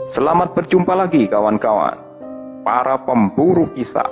Selamat berjumpa lagi kawan-kawan, para pemburu kisah.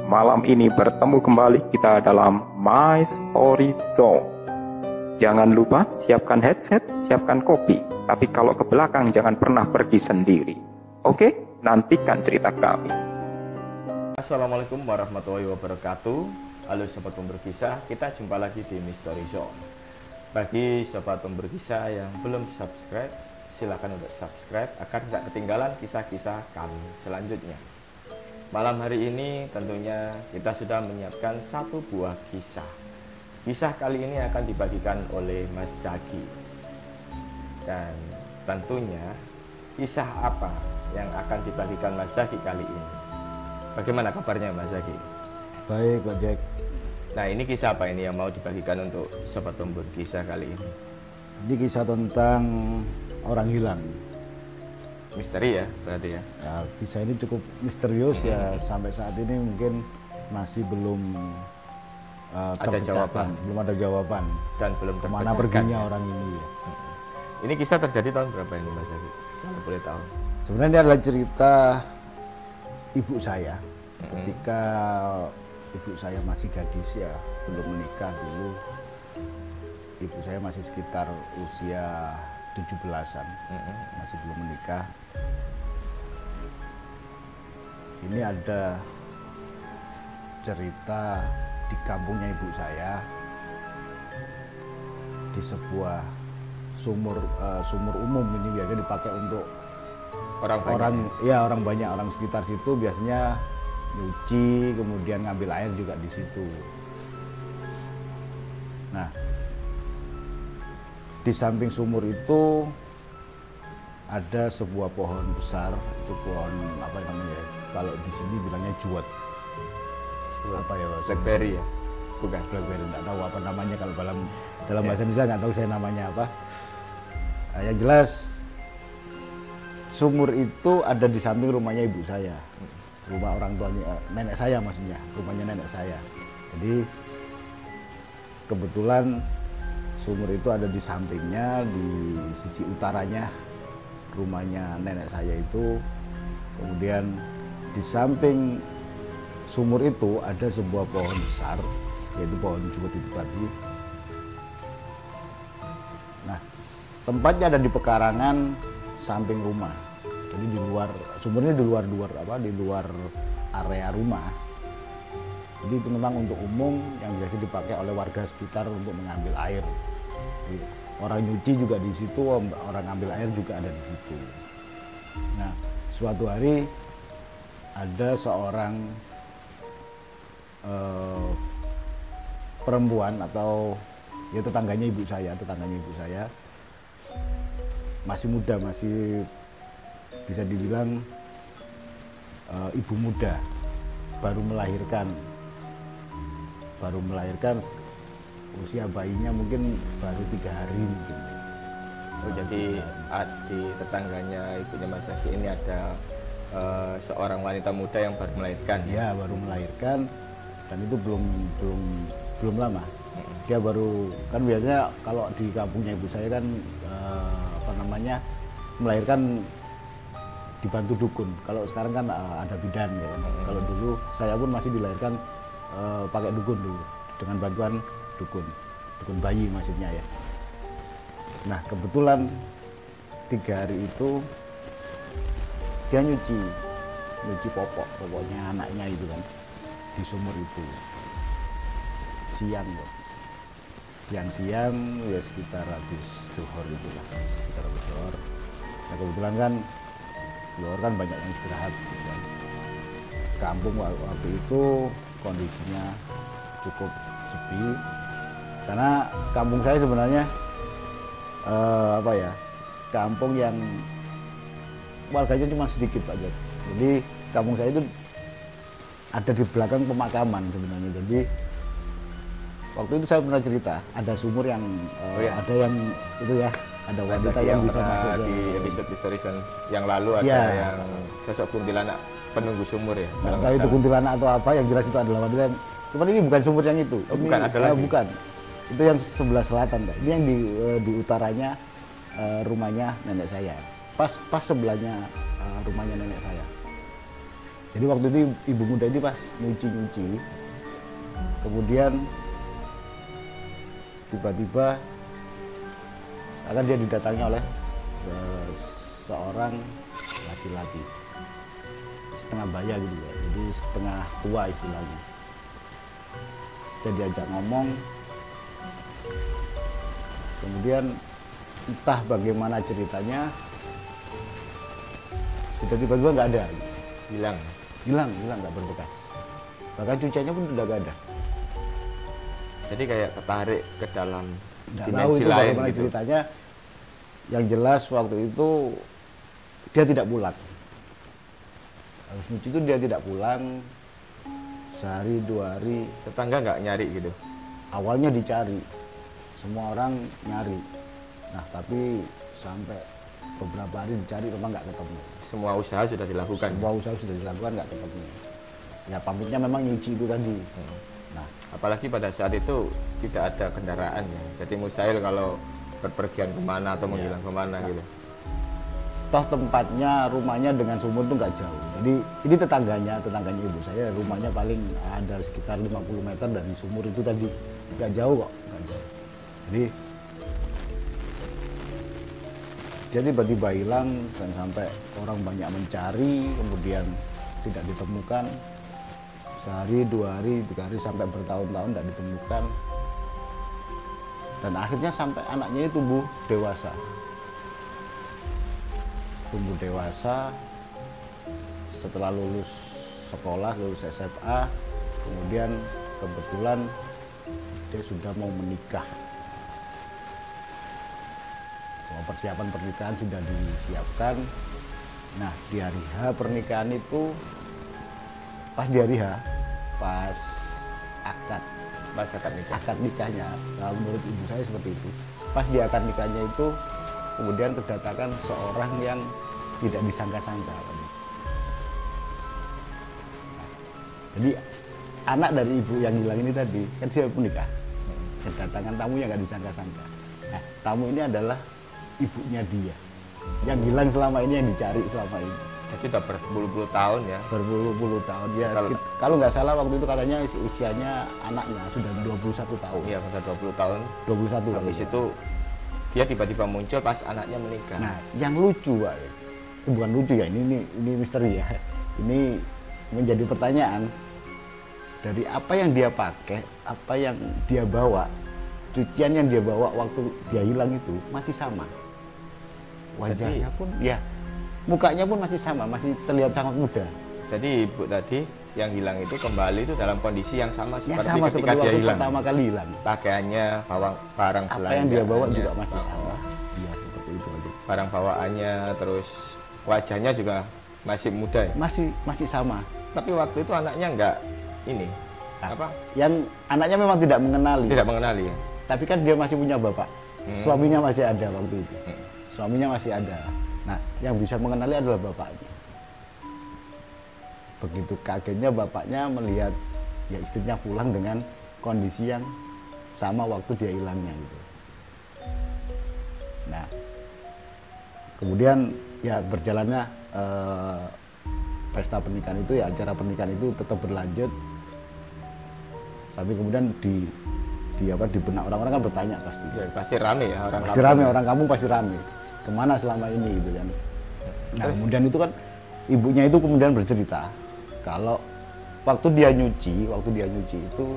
Malam ini bertemu kembali kita dalam My Story Zone. Jangan lupa siapkan headset, siapkan kopi. Tapi kalau ke belakang jangan pernah pergi sendiri. Oke, nantikan cerita kami. Assalamualaikum warahmatullahi wabarakatuh. Halo sobat pemburu kisah, kita jumpa lagi di My Story Zone. Bagi sobat pemburu kisah yang belum subscribe, silakan untuk subscribe agar tidak ketinggalan kisah-kisah kami selanjutnya. Malam hari ini tentunya kita sudah menyiapkan satu buah kisah. Kisah kali ini akan dibagikan oleh Mas Zaki. Dan tentunya kisah apa yang akan dibagikan Mas Zaki kali ini? Bagaimana kabarnya Mas Zaki? Baik, Pak Jack. Nah, ini kisah apa ini yang mau dibagikan untuk sobat pemburu kisah kali ini? Ini kisah tentang orang hilang. Misteri ya berarti ya? Ya, kisah ini cukup misterius ya, sampai saat ini mungkin masih belum ada jawaban. belum ada jawaban. Dan belum kemana terpecahkan perginya ya? orang ini ya. Ini kisah terjadi tahun berapa ini Mas Zaki? Kalau boleh tahu. Sebenarnya ini adalah cerita ibu saya ketika ibu saya masih gadis ya, belum menikah dulu. Ibu saya masih sekitar usia 17-an, masih belum menikah. Ini ada cerita di kampungnya ibu saya, di sebuah sumur umum. Ini biasanya dipakai untuk orang banyak, orang sekitar situ biasanya nyuci, kemudian ngambil air juga di situ. Nah, di samping sumur itu ada sebuah pohon besar, itu pohon apa namanya? Kalau di sini bilangnya juwet. Apa ya? Blackberry ya? Bukan. Blackberry, nggak tahu apa namanya kalau dalam bahasa Indonesia, nggak tahu saya namanya apa. Nah, yang jelas sumur itu ada di samping rumahnya ibu saya, rumah orang tuanya, nenek saya maksudnya, rumahnya nenek saya. Jadi kebetulan sumur itu ada di sampingnya, di sisi utaranya rumahnya nenek saya itu. Kemudian di samping sumur itu ada sebuah pohon besar, yaitu pohon juwet itu tadi. Nah, tempatnya ada di pekarangan samping rumah. Jadi di luar, sumurnya di luar area rumah. Jadi itu memang untuk umum, yang biasa dipakai oleh warga sekitar untuk mengambil air. Jadi, orang nyuci juga di situ, orang ambil air juga ada di situ. Nah, suatu hari ada seorang perempuan atau ya tetangganya ibu saya, masih muda, masih bisa dibilang ibu muda, baru melahirkan, usia bayinya mungkin baru 3 hari mungkin. Oh, jadi di tetangganya ibunya Mas Zaki ini ada seorang wanita muda yang baru melahirkan. Ya, baru melahirkan, dan itu belum lama. Dia baru, kan biasanya kalau di kampungnya ibu saya kan melahirkan dibantu dukun. Kalau sekarang kan ada bidan ya. Kalau dulu saya pun masih dilahirkan pakai dukun dulu, dengan bantuan dukun bayi maksudnya ya. Nah, kebetulan 3 hari itu dia nyuci popoknya anaknya itu kan di sumur itu. Siang ya, sekitar habis zuhur itu lah, Nah, kebetulan kan luar kan banyak yang istirahat gitu kan. Kampung waktu itu kondisinya cukup sepi, karena kampung saya sebenarnya kampung yang warganya cuma sedikit Pak Jack. Jadi kampung saya itu ada di belakang pemakaman sebenarnya. Jadi waktu itu saya pernah cerita, ada sumur yang ada yang itu ya, ada wanita yang bisa masuk di episode Misteri yang lalu ada yang sosok kuntilanak penunggu sumur ya. Nggak tahu itu kuntilanak atau apa, yang jelas itu adalah wanita. Cuman ini bukan sumur yang itu. Oh, ini, bukan, ada lagi. Bukan. Itu yang sebelah selatan, Pak. Ini yang di utaranya rumahnya nenek saya. Pas sebelahnya rumahnya nenek saya. Jadi waktu itu ibu muda ini pas nyuci, kemudian tiba-tiba akan dia didatangi oleh seorang laki-laki setengah baya gitu ya, jadi setengah tua istilahnya. Dan diajak ngomong, kemudian entah bagaimana ceritanya, tiba-tiba nggak ada, hilang nggak berbekas, bahkan cuciannya pun udah nggak ada. Jadi kayak ketarik ke dalam Nggak tahu dimensi itu lain bagaimana gitu. ceritanya. Yang jelas waktu itu dia tidak pulang. Habis nyuci itu dia tidak pulang, sehari 2 hari. Tetangga nggak nyari gitu? Awalnya dicari, semua orang nyari. Nah tapi sampai beberapa hari dicari memang nggak ketemu. Semua usaha sudah dilakukan. Semua usaha sudah dilakukan nggak ketemu. Ya pamitnya memang nyuci itu tadi. Nah Apalagi pada saat itu tidak ada kendaraan ya. Jadi mustahil kalau berpergian kemana atau menghilang kemana gitu. toh tempatnya, rumahnya dengan sumur itu nggak jauh. Jadi ini tetangganya ibu saya, rumahnya paling ada sekitar 50 meter dari sumur itu tadi. Nggak jauh kok, nggak jauh. Jadi dia tiba-tiba hilang dan sampai orang banyak mencari, kemudian tidak ditemukan. Sehari, 2 hari, 3 hari, sampai bertahun-tahun tidak ditemukan. Dan akhirnya sampai anaknya ini tumbuh dewasa. Setelah lulus sekolah, lulus SMA, kemudian kebetulan dia sudah mau menikah. Semua persiapan pernikahan sudah disiapkan. Nah, di hari H pernikahan itu, pas di hari H, pas akad nikahnya, nah, menurut ibu saya seperti itu. Pas di akad nikahnya itu, kemudian kedatangan seorang yang tidak disangka-sangka. Jadi anak dari ibu yang hilang ini tadi, kan dia menikah. Kedatangan tamu yang nggak disangka-sangka. Nah, tamu ini adalah ibunya dia, yang hilang selama ini, yang dicari selama ini. Jadi udah berpuluh-puluh tahun ya. Berpuluh-puluh tahun ya. Kalau nggak salah waktu itu katanya usianya anaknya sudah 21 tahun. Iya, sudah 20 tahun. 21 tahun. Habis itu dia tiba-tiba muncul pas anaknya menikah. Nah, yang lucu, Pak, itu bukan lucu ya, ini misteri ya. Ini menjadi pertanyaan. Dari apa yang dia pakai, apa yang dia bawa, cucian yang dia bawa waktu dia hilang itu masih sama. Wajahnya pun, ya, mukanya pun masih sama, masih terlihat sangat muda. Jadi ibu tadi yang hilang itu kembali itu dalam kondisi yang sama Yang seperti sama ketika seperti dia waktu hilang. pertama kali hilang. Pakaiannya, barang Apa yang dia bawa juga belanjaannya, masih sama. Iya, seperti itu aja. barang bawaannya, terus wajahnya juga masih muda ya. Masih sama. Tapi waktu itu anaknya nggak ini apa? Yang anaknya memang tidak mengenali. Tidak mengenali ya. Tapi kan dia masih punya bapak. Suaminya masih ada waktu itu. Suaminya masih ada. Nah, yang bisa mengenali adalah bapaknya. Begitu kagetnya bapaknya melihat ya istrinya pulang dengan kondisi yang sama waktu dia hilangnya gitu. Nah, kemudian ya berjalannya pesta pernikahan itu, ya acara pernikahan itu tetap berlanjut. Sampai kemudian di benak orang-orang kan bertanya pasti. Ya, pasti rame ya orang Pasti rame, orang kampung pasti rame. Kemana selama ini gitu kan. Nah, kemudian itu kan ibunya itu kemudian bercerita kalau waktu dia nyuci itu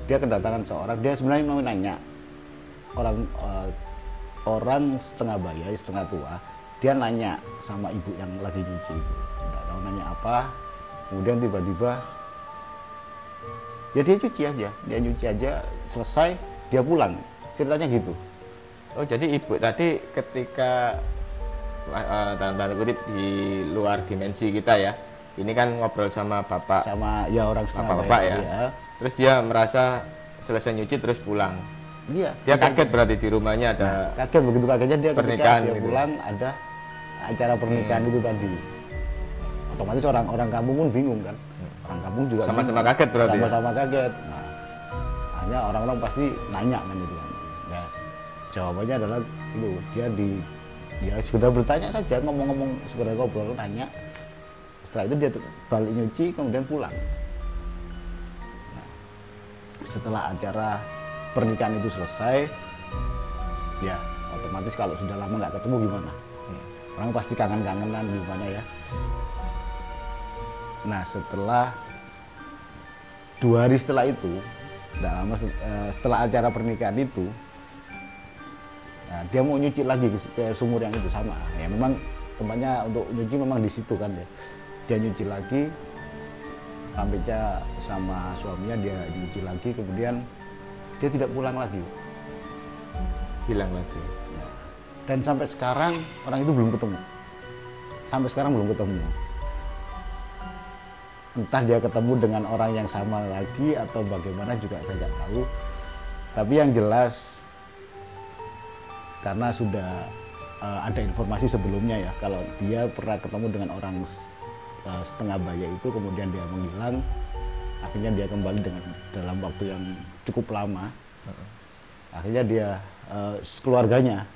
dia kedatangan seorang, dia sebenarnya mau nanya orang setengah baya, setengah tua, dia nanya sama ibu yang lagi nyuci itu, nggak tahu nanya apa, kemudian tiba-tiba ya dia nyuci aja, selesai dia pulang, ceritanya gitu. Oh, jadi ibu tadi ketika dalam tanda kutip di luar dimensi kita ya, ini kan ngobrol sama bapak, Sama ya orang setengah bapak baya, ya. Terus dia merasa selesai nyuci terus pulang. Iya. Dia kaget berarti di rumahnya ada Kaget, begitu kagetnya dia ketika pernikahan dia gitu. pulang ada acara pernikahan itu tadi. Otomatis orang kampung pun bingung kan. Orang kampung juga sama-sama bingung. kaget berarti. Sama-sama kaget. Nah, hanya orang-orang pasti nanya kan itu kan. Nah, jawabannya adalah itu dia Ya sekedar bertanya saja, ngomong-ngomong, sekedar ngobrol, tanya. Setelah itu dia balik nyuci, kemudian pulang. Nah, setelah acara pernikahan itu selesai, ya otomatis kalau sudah lama nggak ketemu gimana? Orang pasti kangen-kangenan gimana ya. Nah setelah 2 hari setelah itu, tidak lama setelah acara pernikahan itu, nah, dia mau nyuci lagi ke sumur yang itu sama. Ya memang tempatnya untuk nyuci memang di situ kan ya. Dia nyuci lagi, pamitnya sama suaminya, dia nyuci lagi, kemudian dia tidak pulang lagi. Hilang lagi. Nah, dan sampai sekarang orang itu belum ketemu. Sampai sekarang belum ketemu. Entah dia ketemu dengan orang yang sama lagi atau bagaimana juga saya nggak tahu. Tapi yang jelas karena sudah ada informasi sebelumnya ya, kalau dia pernah ketemu dengan orang setengah baya itu, kemudian dia menghilang, akhirnya dia kembali dalam waktu yang cukup lama. Akhirnya dia keluarganya,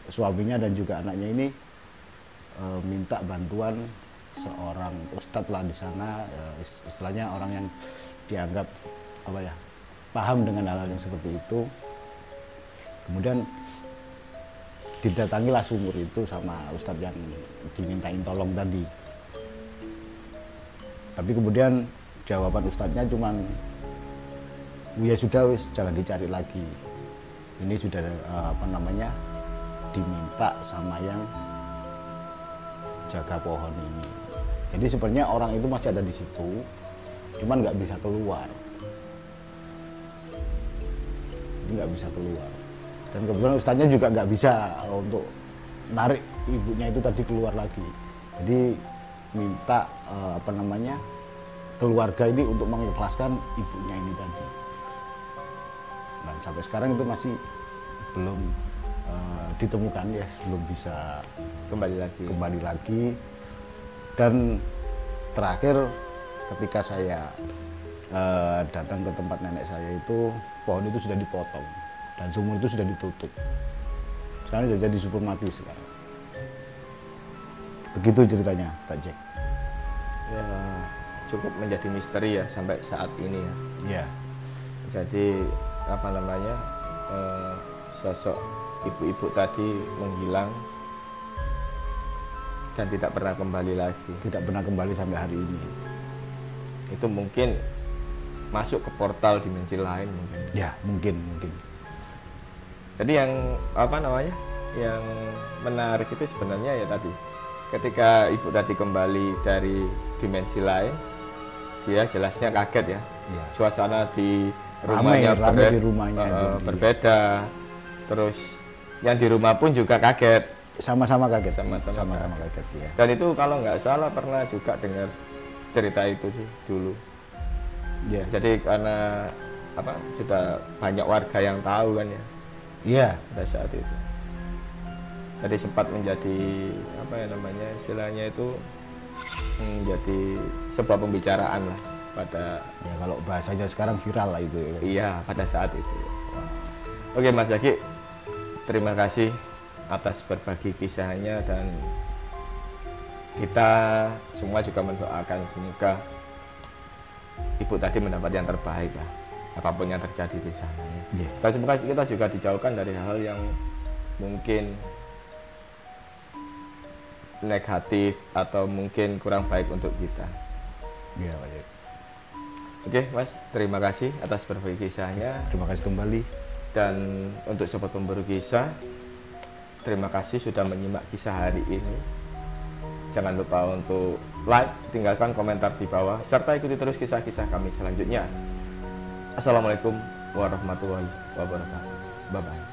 suaminya dan juga anaknya ini minta bantuan seorang ustadz lah di sana, istilahnya orang yang dianggap apa ya, paham dengan hal-hal yang seperti itu. Kemudian didatangilah sumur itu sama ustadz yang dimintain tolong tadi. Tapi kemudian jawaban ustadznya cuman, ya sudah wis, jangan dicari lagi. Ini sudah diminta sama yang jaga pohon ini. Jadi sebenarnya orang itu masih ada di situ, cuman nggak bisa keluar. Nggak bisa keluar. Dan kebetulan ustadznya juga nggak bisa untuk narik ibunya itu tadi keluar lagi. Jadi minta keluarga ini untuk mengikhlaskan ibunya ini tadi. Dan sampai sekarang itu masih belum ditemukan ya, belum bisa kembali lagi. Dan terakhir ketika saya datang ke tempat nenek saya itu, pohon itu sudah dipotong dan sumur itu sudah ditutup. Sekarang sudah jadi sumur mati sekarang. Begitu ceritanya, Pak Jack. Ya, cukup menjadi misteri ya sampai saat ini ya. Ya. Jadi sosok ibu-ibu tadi menghilang dan tidak pernah kembali lagi. Tidak pernah kembali sampai hari ini. Itu mungkin masuk ke portal dimensi lain mungkin. Ya, mungkin. Jadi yang yang menarik itu sebenarnya ya tadi, ketika ibu tadi kembali dari dimensi lain, dia jelasnya kaget ya. Ya. Suasana di Ramai rumahnya, di rumahnya berbeda. Terus yang di rumah pun juga kaget. Sama-sama kaget. Sama-sama kaget ya. Dan itu kalau nggak salah pernah juga dengar cerita itu sih dulu. Ya. Jadi karena sudah banyak warga yang tahu kan ya. Iya. Pada saat itu. Jadi sempat menjadi istilahnya itu menjadi sebuah pembicaraan lah pada Ya kalau bahasanya sekarang viral lah itu. Iya, pada saat itu. Oke Mas Zaki, terima kasih atas berbagi kisahnya, dan kita semua juga mendoakan semoga ibu tadi mendapat yang terbaik lah, apapun yang terjadi di sana. Yeah. Dan semoga kita juga dijauhkan dari hal yang mungkin negatif atau mungkin kurang baik untuk kita. Iya, Pak Jack. Oke Mas, terima kasih atas berbagi kisahnya. Terima kasih kembali. Dan untuk sobat pemburu kisah, terima kasih sudah menyimak kisah hari ini. Jangan lupa untuk like, tinggalkan komentar di bawah, serta ikuti terus kisah-kisah kami selanjutnya. Assalamualaikum warahmatullahi wabarakatuh. Bye-bye.